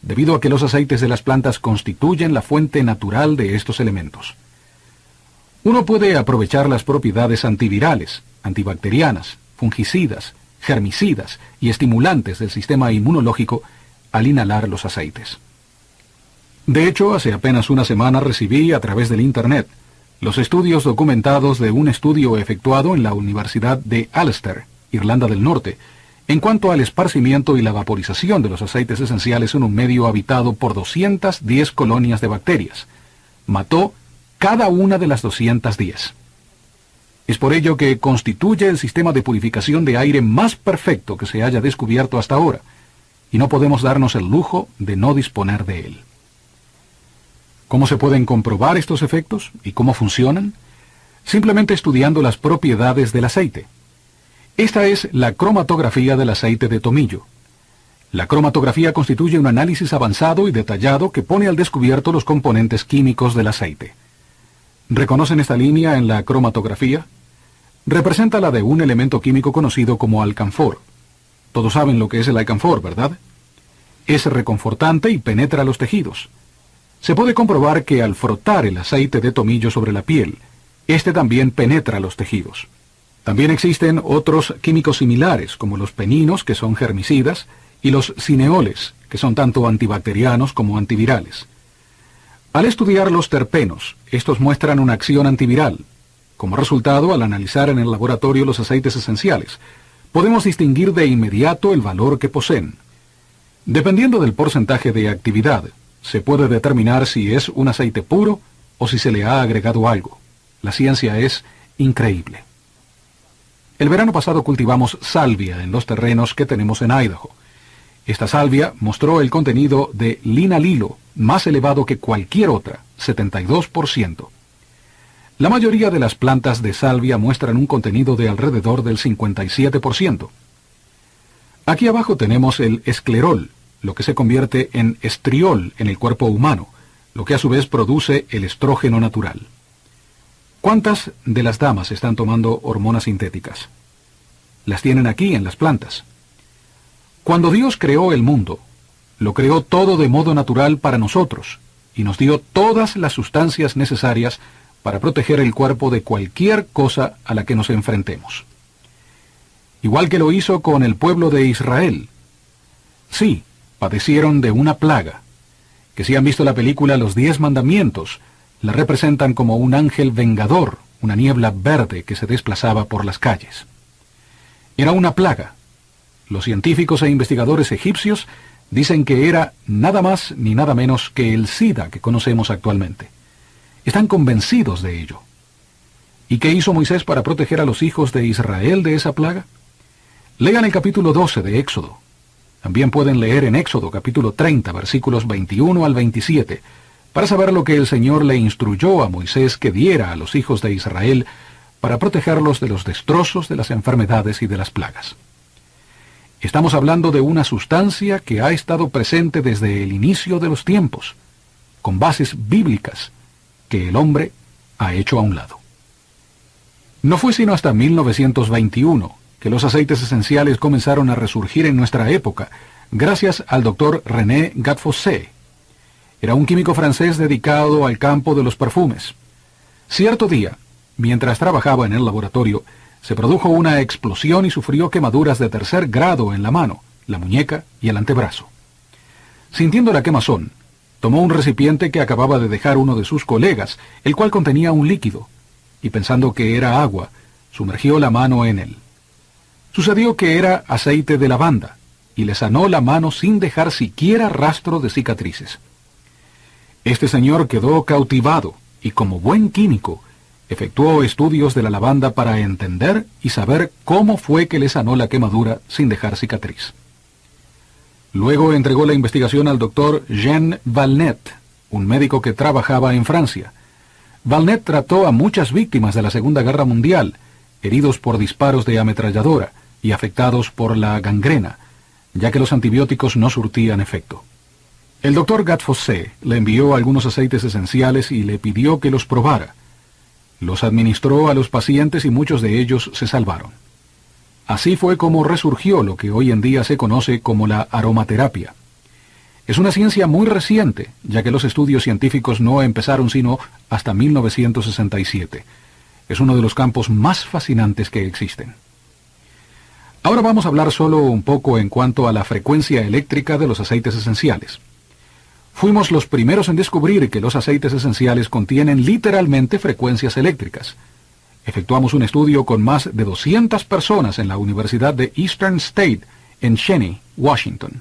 debido a que los aceites de las plantas constituyen la fuente natural de estos elementos. Uno puede aprovechar las propiedades antivirales, antibacterianas, fungicidas, germicidas y estimulantes del sistema inmunológico al inhalar los aceites. De hecho, hace apenas una semana recibí a través del Internet los estudios documentados de un estudio efectuado en la Universidad de Ulster, Irlanda del Norte, en cuanto al esparcimiento y la vaporización de los aceites esenciales en un medio habitado por 210 colonias de bacterias. Mató cada una de las 210. Es por ello que constituye el sistema de purificación de aire más perfecto que se haya descubierto hasta ahora, y no podemos darnos el lujo de no disponer de él. ¿Cómo se pueden comprobar estos efectos y cómo funcionan? Simplemente estudiando las propiedades del aceite. Esta es la cromatografía del aceite de tomillo. La cromatografía constituye un análisis avanzado y detallado que pone al descubierto los componentes químicos del aceite. ¿Reconocen esta línea en la cromatografía? Representa la de un elemento químico conocido como alcanfor. Todos saben lo que es el alcanfor, ¿verdad? Es reconfortante y penetra los tejidos. Se puede comprobar que al frotar el aceite de tomillo sobre la piel, este también penetra los tejidos. También existen otros químicos similares, como los peninos, que son germicidas, y los cineoles, que son tanto antibacterianos como antivirales. Al estudiar los terpenos, estos muestran una acción antiviral. Como resultado, al analizar en el laboratorio los aceites esenciales, podemos distinguir de inmediato el valor que poseen. Dependiendo del porcentaje de actividad, se puede determinar si es un aceite puro o si se le ha agregado algo. La ciencia es increíble. El verano pasado cultivamos salvia en los terrenos que tenemos en Idaho. Esta salvia mostró el contenido de linalilo más elevado que cualquier otra, 72%. La mayoría de las plantas de salvia muestran un contenido de alrededor del 57%. Aquí abajo tenemos el esclerol, lo que se convierte en estriol en el cuerpo humano, lo que a su vez produce el estrógeno natural. ¿Cuántas de las damas están tomando hormonas sintéticas? Las tienen aquí en las plantas. Cuando Dios creó el mundo, lo creó todo de modo natural para nosotros, y nos dio todas las sustancias necesarias para proteger el cuerpo de cualquier cosa a la que nos enfrentemos. Igual que lo hizo con el pueblo de Israel. Sí, padecieron de una plaga, que si han visto la película Los 10 Mandamientos, la representan como un ángel vengador, una niebla verde que se desplazaba por las calles. Era una plaga. Los científicos e investigadores egipcios dicen que era nada más ni nada menos que el SIDA que conocemos actualmente. Están convencidos de ello. ¿Y qué hizo Moisés para proteger a los hijos de Israel de esa plaga? Lean el capítulo 12 de Éxodo. También pueden leer en Éxodo capítulo 30, versículos 21 al 27, para saber lo que el Señor le instruyó a Moisés que diera a los hijos de Israel para protegerlos de los destrozos, de las enfermedades y de las plagas. Estamos hablando de una sustancia que ha estado presente desde el inicio de los tiempos, con bases bíblicas, que el hombre ha hecho a un lado. No fue sino hasta 1921 que los aceites esenciales comenzaron a resurgir en nuestra época, gracias al doctor René Gattefossé. Era un químico francés dedicado al campo de los perfumes. Cierto día, mientras trabajaba en el laboratorio, se produjo una explosión y sufrió quemaduras de tercer grado en la mano, la muñeca y el antebrazo. Sintiendo la quemazón, tomó un recipiente que acababa de dejar uno de sus colegas, el cual contenía un líquido, y pensando que era agua, sumergió la mano en él. Sucedió que era aceite de lavanda, y le sanó la mano sin dejar siquiera rastro de cicatrices. Este señor quedó cautivado, y como buen químico, efectuó estudios de la lavanda para entender y saber cómo fue que le sanó la quemadura sin dejar cicatriz. Luego entregó la investigación al doctor Jean Valnet, un médico que trabajaba en Francia. Valnet trató a muchas víctimas de la Segunda Guerra Mundial, heridos por disparos de ametralladora y afectados por la gangrena, ya que los antibióticos no surtían efecto. El doctor Gattefossé le envió algunos aceites esenciales y le pidió que los probara. Los administró a los pacientes y muchos de ellos se salvaron. Así fue como resurgió lo que hoy en día se conoce como la aromaterapia. Es una ciencia muy reciente, ya que los estudios científicos no empezaron sino hasta 1967. Es uno de los campos más fascinantes que existen. Ahora vamos a hablar solo un poco en cuanto a la frecuencia eléctrica de los aceites esenciales. Fuimos los primeros en descubrir que los aceites esenciales contienen literalmente frecuencias eléctricas. Efectuamos un estudio con más de 200 personas en la Universidad de Eastern State, en Cheney, Washington.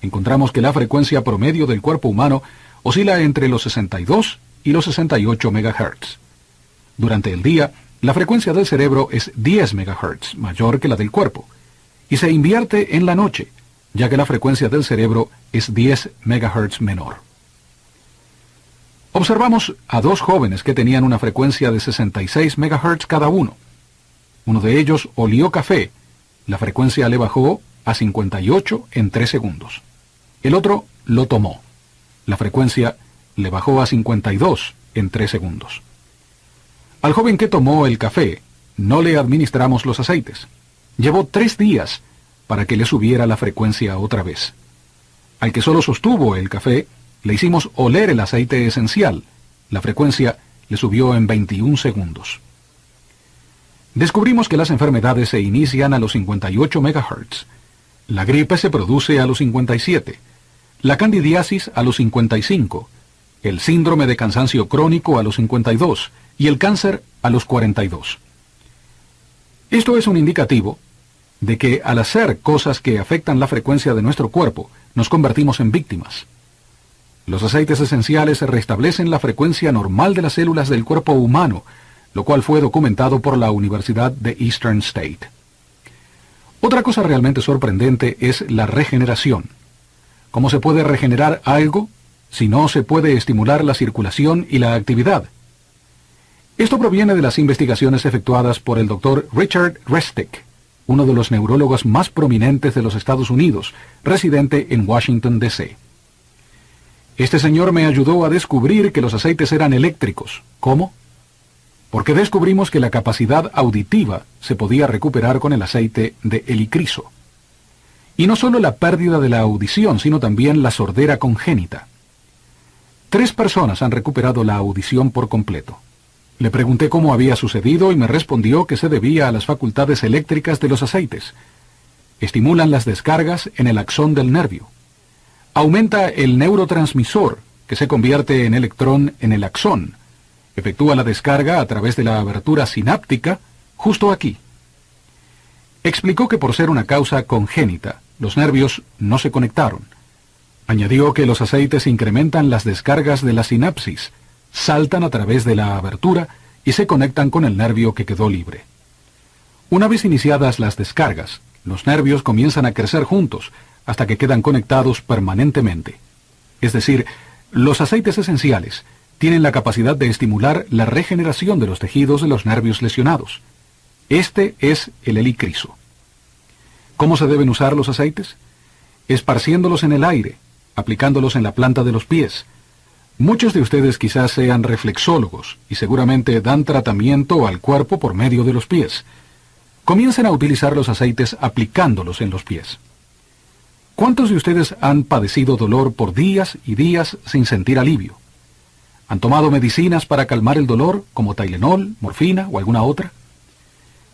Encontramos que la frecuencia promedio del cuerpo humano oscila entre los 62 y los 68 MHz. Durante el día, la frecuencia del cerebro es 10 MHz, mayor que la del cuerpo, y se invierte en la noche, ya que la frecuencia del cerebro es 10 MHz menor. Observamos a dos jóvenes que tenían una frecuencia de 66 MHz cada uno. Uno de ellos olió café. La frecuencia le bajó a 58 en 3 segundos. El otro lo tomó. La frecuencia le bajó a 52 en 3 segundos. Al joven que tomó el café, no le administramos los aceites. Llevó 3 días para que le subiera la frecuencia otra vez. Al que solo sostuvo el café, le hicimos oler el aceite esencial. La frecuencia le subió en 21 segundos. Descubrimos que las enfermedades se inician a los 58 MHz. La gripe se produce a los 57, la candidiasis a los 55, el síndrome de cansancio crónico a los 52 y el cáncer a los 42. Esto es un indicativo de que al hacer cosas que afectan la frecuencia de nuestro cuerpo, nos convertimos en víctimas. Los aceites esenciales restablecen la frecuencia normal de las células del cuerpo humano, lo cual fue documentado por la Universidad de Eastern State. Otra cosa realmente sorprendente es la regeneración. ¿Cómo se puede regenerar algo si no se puede estimular la circulación y la actividad? Esto proviene de las investigaciones efectuadas por el Dr. Richard Resnick, uno de los neurólogos más prominentes de los Estados Unidos, residente en Washington, D.C. Este señor me ayudó a descubrir que los aceites eran eléctricos. ¿Cómo? Porque descubrimos que la capacidad auditiva se podía recuperar con el aceite de helicriso. Y no solo la pérdida de la audición, sino también la sordera congénita. 3 personas han recuperado la audición por completo. Le pregunté cómo había sucedido y me respondió que se debía a las facultades eléctricas de los aceites. Estimulan las descargas en el axón del nervio. Aumenta el neurotransmisor, que se convierte en electrón en el axón. Efectúa la descarga a través de la abertura sináptica, justo aquí. Explicó que por ser una causa congénita, los nervios no se conectaron. Añadió que los aceites incrementan las descargas de la sinapsis, saltan a través de la abertura y se conectan con el nervio que quedó libre. Una vez iniciadas las descargas, los nervios comienzan a crecer juntos hasta que quedan conectados permanentemente. Es decir, los aceites esenciales tienen la capacidad de estimular la regeneración de los tejidos de los nervios lesionados. Este es el helicriso. ¿Cómo se deben usar los aceites? Esparciéndolos en el aire, aplicándolos en la planta de los pies. Muchos de ustedes quizás sean reflexólogos y seguramente dan tratamiento al cuerpo por medio de los pies. Comiencen a utilizar los aceites aplicándolos en los pies. ¿Cuántos de ustedes han padecido dolor por días y días sin sentir alivio? ¿Han tomado medicinas para calmar el dolor, como Tylenol, morfina o alguna otra?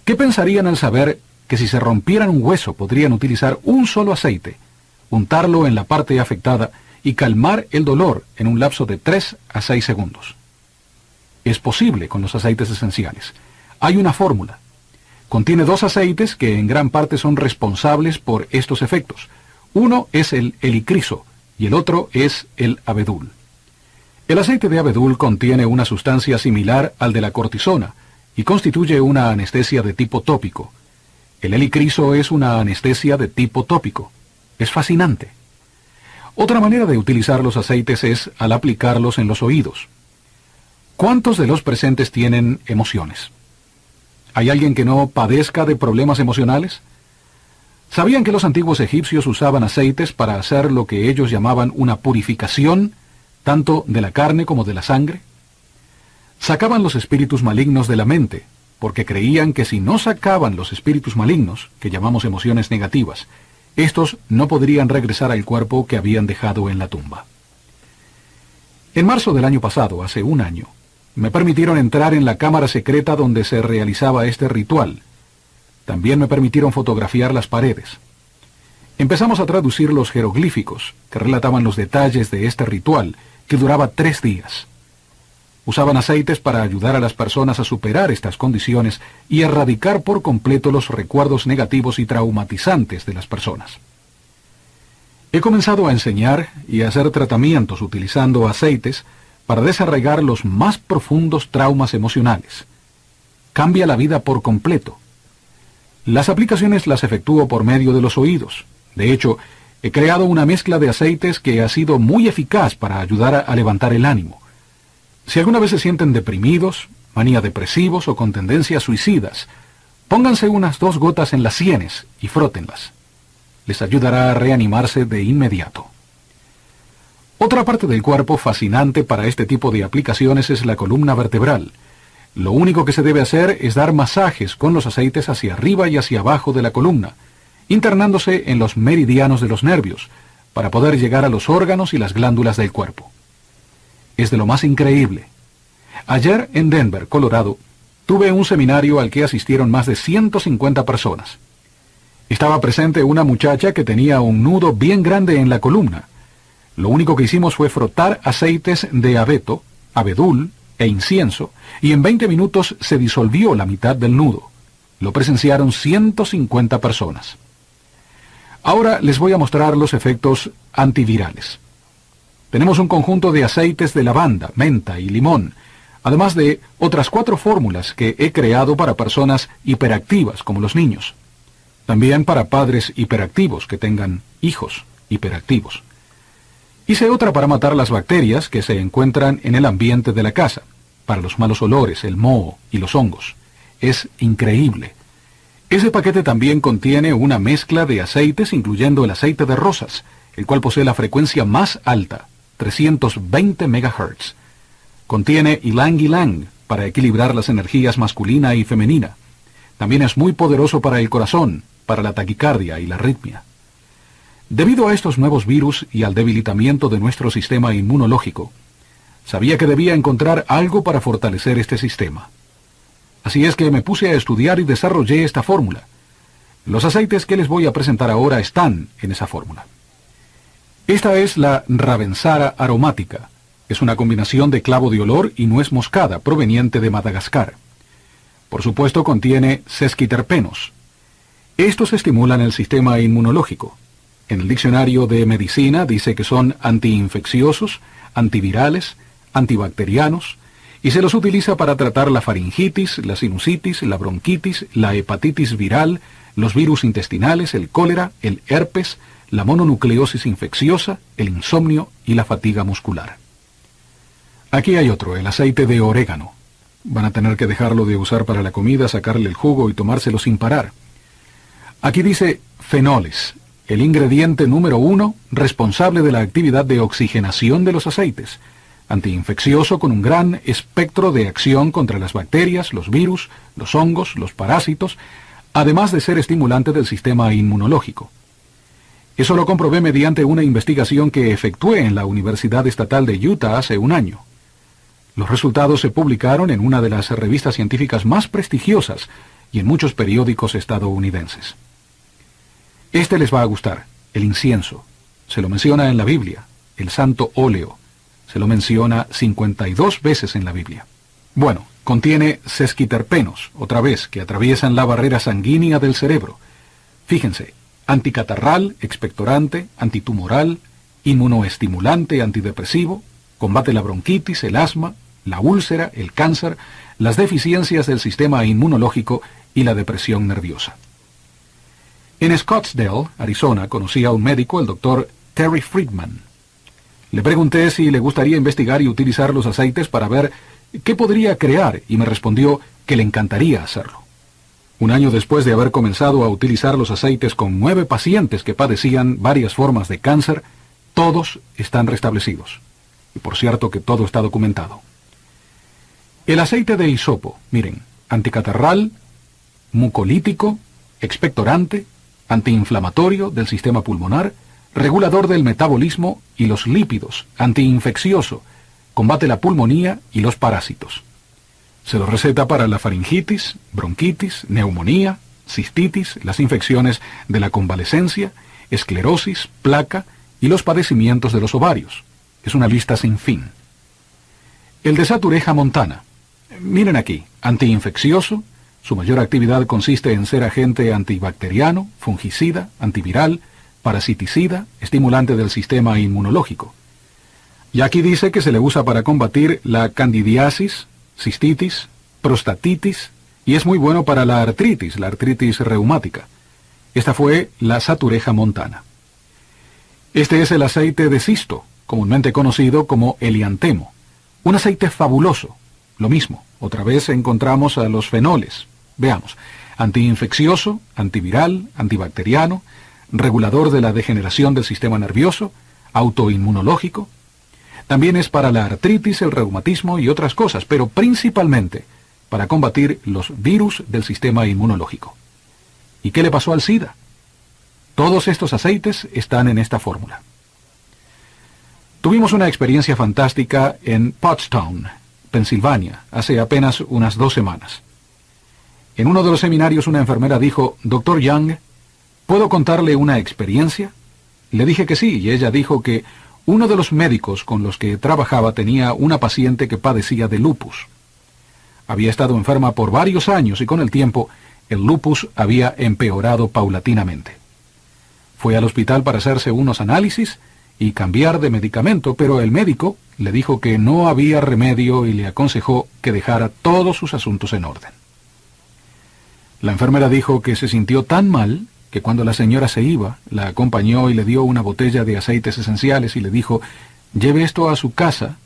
¿Qué pensarían al saber que si se rompieran un hueso podrían utilizar un solo aceite, untarlo en la parte afectada y calmar el dolor en un lapso de 3 a 6 segundos? Es posible con los aceites esenciales. Hay una fórmula. Contiene 2 aceites que en gran parte son responsables por estos efectos. Uno es el helicriso y el otro es el abedul. El aceite de abedul contiene una sustancia similar al de la cortisona y constituye una anestesia de tipo tópico. El helicriso es una anestesia de tipo tópico. Es fascinante. Otra manera de utilizar los aceites es al aplicarlos en los oídos. ¿Cuántos de los presentes tienen emociones? ¿Hay alguien que no padezca de problemas emocionales? ¿Sabían que los antiguos egipcios usaban aceites para hacer lo que ellos llamaban una purificación, tanto de la carne como de la sangre? Sacaban los espíritus malignos de la mente, porque creían que si no sacaban los espíritus malignos, que llamamos emociones negativas, estos no podrían regresar al cuerpo que habían dejado en la tumba. En marzo del año pasado, hace un año, me permitieron entrar en la cámara secreta donde se realizaba este ritual. También me permitieron fotografiar las paredes. Empezamos a traducir los jeroglíficos, que relataban los detalles de este ritual, que duraba 3 días. Usaban aceites para ayudar a las personas a superar estas condiciones y erradicar por completo los recuerdos negativos y traumatizantes de las personas. He comenzado a enseñar y a hacer tratamientos utilizando aceites para desarraigar los más profundos traumas emocionales. Cambia la vida por completo. Las aplicaciones las efectúo por medio de los oídos. De hecho, he creado una mezcla de aceites que ha sido muy eficaz para ayudar a levantar el ánimo. Si alguna vez se sienten deprimidos, maníadepresivos o con tendencias suicidas, pónganse unas 2 gotas en las sienes y frótenlas. Les ayudará a reanimarse de inmediato. Otra parte del cuerpo fascinante para este tipo de aplicaciones es la columna vertebral. Lo único que se debe hacer es dar masajes con los aceites hacia arriba y hacia abajo de la columna, internándose en los meridianos de los nervios, para poder llegar a los órganos y las glándulas del cuerpo. Es de lo más increíble. Ayer en Denver, Colorado, tuve un seminario al que asistieron más de 150 personas. Estaba presente una muchacha que tenía un nudo bien grande en la columna. Lo único que hicimos fue frotar aceites de abeto, abedul e incienso, y en 20 minutos se disolvió la mitad del nudo. Lo presenciaron 150 personas. Ahora les voy a mostrar los efectos antivirales. Tenemos un conjunto de aceites de lavanda, menta y limón, además de otras 4 fórmulas que he creado para personas hiperactivas como los niños. También para padres hiperactivos que tengan hijos hiperactivos. Hice otra para matar las bacterias que se encuentran en el ambiente de la casa, para los malos olores, el moho y los hongos. Es increíble. Ese paquete también contiene una mezcla de aceites, incluyendo el aceite de rosas, el cual posee la frecuencia más alta, 320 MHz. Contiene ylang ylang para equilibrar las energías masculina y femenina. También es muy poderoso para el corazón, para la taquicardia y la arritmia. Debido a estos nuevos virus y al debilitamiento de nuestro sistema inmunológico, sabía que debía encontrar algo para fortalecer este sistema. Así es que me puse a estudiar y desarrollé esta fórmula. Los aceites que les voy a presentar ahora están en esa fórmula. Esta es la Ravensara aromática. Es una combinación de clavo de olor y nuez moscada proveniente de Madagascar. Por supuesto contiene sesquiterpenos. Estos estimulan el sistema inmunológico. En el diccionario de medicina dice que son antiinfecciosos, antivirales, antibacterianos, y se los utiliza para tratar la faringitis, la sinusitis, la bronquitis, la hepatitis viral, los virus intestinales, el cólera, el herpes, la mononucleosis infecciosa, el insomnio y la fatiga muscular. Aquí hay otro, el aceite de orégano. Van a tener que dejarlo de usar para la comida, sacarle el jugo y tomárselo sin parar. Aquí dice fenoles, el ingrediente número 1 responsable de la actividad de oxigenación de los aceites, antiinfeccioso con un gran espectro de acción contra las bacterias, los virus, los hongos, los parásitos, además de ser estimulante del sistema inmunológico. Eso lo comprobé mediante una investigación que efectué en la Universidad Estatal de Utah hace un año. Los resultados se publicaron en una de las revistas científicas más prestigiosas y en muchos periódicos estadounidenses. Este les va a gustar, el incienso. Se lo menciona en la Biblia, el santo óleo. Se lo menciona 52 veces en la Biblia. Bueno, contiene sesquiterpenos, otra vez, que atraviesan la barrera sanguínea del cerebro. Fíjense, anticatarral, expectorante, antitumoral, inmunoestimulante, antidepresivo, combate la bronquitis, el asma, la úlcera, el cáncer, las deficiencias del sistema inmunológico y la depresión nerviosa. En Scottsdale, Arizona, conocí a un médico, el doctor Terry Friedman. Le pregunté si le gustaría investigar y utilizar los aceites para ver qué podría crear y me respondió que le encantaría hacerlo. Un año después de haber comenzado a utilizar los aceites con 9 pacientes que padecían varias formas de cáncer, todos están restablecidos. Y por cierto que todo está documentado. El aceite de hisopo, miren, anticatarral, mucolítico, expectorante, antiinflamatorio del sistema pulmonar, regulador del metabolismo y los lípidos, antiinfeccioso, combate la pulmonía y los parásitos. Se lo receta para la faringitis, bronquitis, neumonía, cistitis, las infecciones de la convalecencia, esclerosis, placa y los padecimientos de los ovarios. Es una lista sin fin. El de Satureja montana. Miren aquí, antiinfeccioso. Su mayor actividad consiste en ser agente antibacteriano, fungicida, antiviral, parasiticida, estimulante del sistema inmunológico. Y aquí dice que se le usa para combatir la candidiasis, cistitis, prostatitis, y es muy bueno para la artritis reumática. Esta fue la Satureja montana. Este es el aceite de cisto, comúnmente conocido como heliantemo, Un aceite fabuloso. Lo mismo, otra vez encontramos a los fenoles. Veamos, antiinfeccioso, antiviral, antibacteriano, regulador de la degeneración del sistema nervioso, autoinmunológico. También es para la artritis, el reumatismo y otras cosas, pero principalmente para combatir los virus del sistema inmunológico. ¿Y qué le pasó al SIDA? Todos estos aceites están en esta fórmula. Tuvimos una experiencia fantástica en Pottstown, Pensilvania, hace apenas unas 2 semanas. En uno de los seminarios una enfermera dijo, «Dr. Young, ¿puedo contarle una experiencia?» Le dije que sí, y ella dijo que uno de los médicos con los que trabajaba tenía una paciente que padecía de lupus. Había estado enferma por varios años y con el tiempo el lupus había empeorado paulatinamente. Fue al hospital para hacerse unos análisis y cambiar de medicamento, pero el médico le dijo que no había remedio y le aconsejó que dejara todos sus asuntos en orden. La enfermera dijo que se sintió tan mal que cuando la señora se iba, la acompañó y le dio una botella de aceites esenciales y le dijo, «Lleve esto a su casa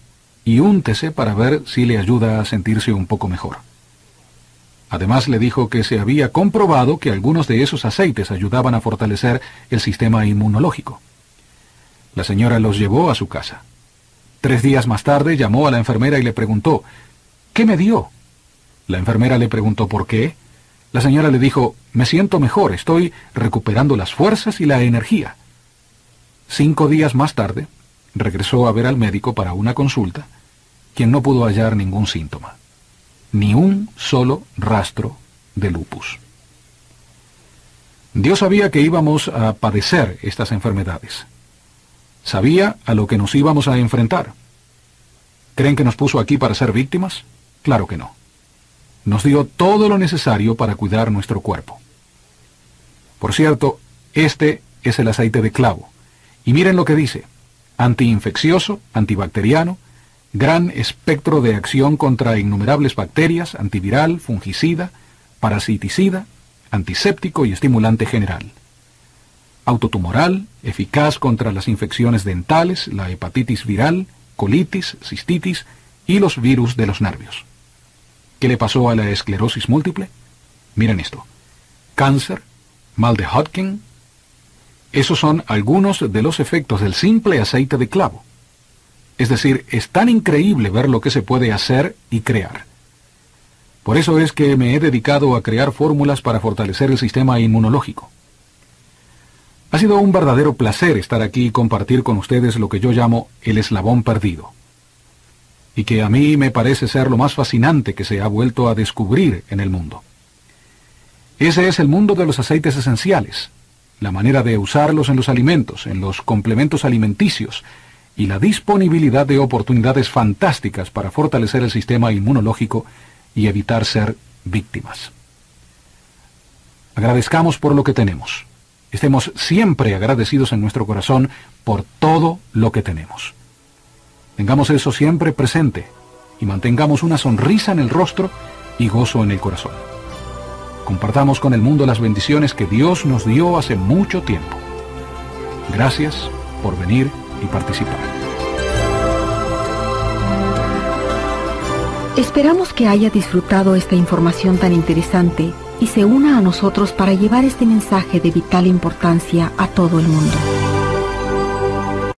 y úntese para ver si le ayuda a sentirse un poco mejor». Además le dijo que se había comprobado que algunos de esos aceites ayudaban a fortalecer el sistema inmunológico. La señora los llevó a su casa. 3 días más tarde llamó a la enfermera y le preguntó, «¿Qué me dio?». La enfermera le preguntó por qué. La señora le dijo, «Me siento mejor, estoy recuperando las fuerzas y la energía». 5 días más tarde, regresó a ver al médico para una consulta, quien no pudo hallar ningún síntoma, ni un solo rastro de lupus. Dios sabía que íbamos a padecer estas enfermedades. Sabía a lo que nos íbamos a enfrentar. ¿Creen que nos puso aquí para ser víctimas? Claro que no. Nos dio todo lo necesario para cuidar nuestro cuerpo. Por cierto, este es el aceite de clavo. Y miren lo que dice. Antiinfeccioso, antibacteriano, gran espectro de acción contra innumerables bacterias, antiviral, fungicida, parasiticida, antiséptico y estimulante general. Autotumoral, eficaz contra las infecciones dentales, la hepatitis viral, colitis, cistitis y los virus de los nervios. ¿Qué le pasó a la esclerosis múltiple? Miren esto. Cáncer, mal de Hodgkin. Esos son algunos de los efectos del simple aceite de clavo. Es decir, es tan increíble ver lo que se puede hacer y crear. Por eso es que me he dedicado a crear fórmulas para fortalecer el sistema inmunológico. Ha sido un verdadero placer estar aquí y compartir con ustedes lo que yo llamo el eslabón perdido, y que a mí me parece ser lo más fascinante que se ha vuelto a descubrir en el mundo. Ese es el mundo de los aceites esenciales, la manera de usarlos en los alimentos, en los complementos alimenticios, y la disponibilidad de oportunidades fantásticas para fortalecer el sistema inmunológico y evitar ser víctimas. Agradezcamos por lo que tenemos. Estemos siempre agradecidos en nuestro corazón por todo lo que tenemos. Tengamos eso siempre presente y mantengamos una sonrisa en el rostro y gozo en el corazón. Compartamos con el mundo las bendiciones que Dios nos dio hace mucho tiempo. Gracias por venir y participar. Esperamos que haya disfrutado esta información tan interesante y se una a nosotros para llevar este mensaje de vital importancia a todo el mundo.